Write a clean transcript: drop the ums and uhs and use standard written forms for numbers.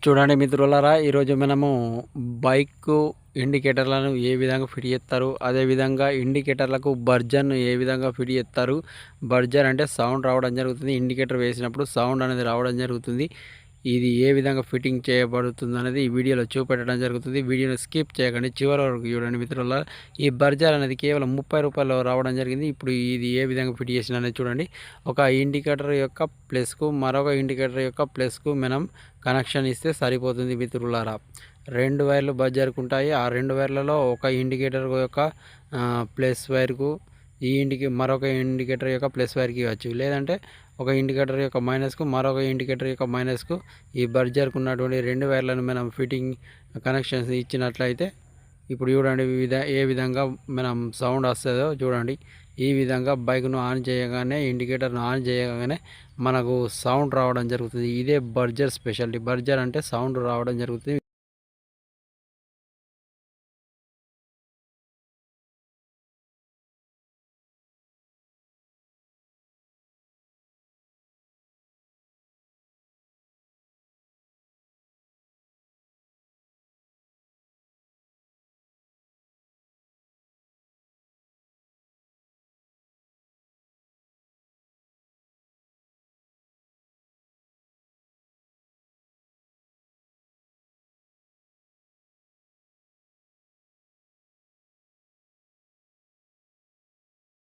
చూడండి మిత్రులారా, ఈరోజు మనము బైక్ ఇండికేటర్లను ఏ విధంగా ఫిట్ చేస్తారు, అదేవిధంగా ఇండికేటర్లకు బర్జర్ను ఏ విధంగా ఫిట్ చేస్తారు. బర్జర్ అంటే సౌండ్ రావడం జరుగుతుంది. ఇండికేటర్ వేసినప్పుడు సౌండ్ అనేది రావడం జరుగుతుంది. ఇది ఏ విధంగా ఫిట్టింగ్ చేయబడుతుంది అనేది ఈ వీడియోలో చూపెట్టడం జరుగుతుంది. వీడియోని స్కిప్ చేయకండి, చివరి వరకు చూడండి మిత్రులారా. ఈ బర్జర్ అనేది కేవలం 30 రూపాయలు రావడం జరిగింది. ఇప్పుడు ఇది ఏ విధంగా ఫిట్ చేసిన అనేది చూడండి. ఒక ఇండికేటర్ యొక్క ప్లస్కు మరొక ఇండికేటర్ యొక్క ప్లస్కు మనం కనెక్షన్ ఇస్తే సరిపోతుంది మిత్రులారా. 2 వైర్లు బర్జర్కు ఉంటాయి. ఆ 2 వైర్లలో ఒక ఇండికేటర్ యొక్క ప్లస్ వైర్కు మరొక ఇండికేటర్ యొక్క ప్లస్ వైర్కి ఇవ్వచ్చు. లేదంటే ఒక ఇండికేటర్ యొక్క మైనస్కు మరొక ఇండికేటర్ యొక్క మైనస్కు ఈ బర్జర్కు ఉన్నటువంటి 2 వైర్లను మనం ఫిట్టింగ్ కనెక్షన్స్ ఇచ్చినట్లయితే ఇప్పుడు చూడండి ఏ విధంగా మనం సౌండ్ వస్తుందో చూడండి. ఈ విధంగా బైక్ను ఆన్ చేయగానే, ఇండికేటర్ను ఆన్ చేయగానే మనకు సౌండ్ రావడం జరుగుతుంది. ఇదే బర్జర్ స్పెషాలిటీ. బర్జర్ అంటే సౌండ్ రావడం జరుగుతుంది.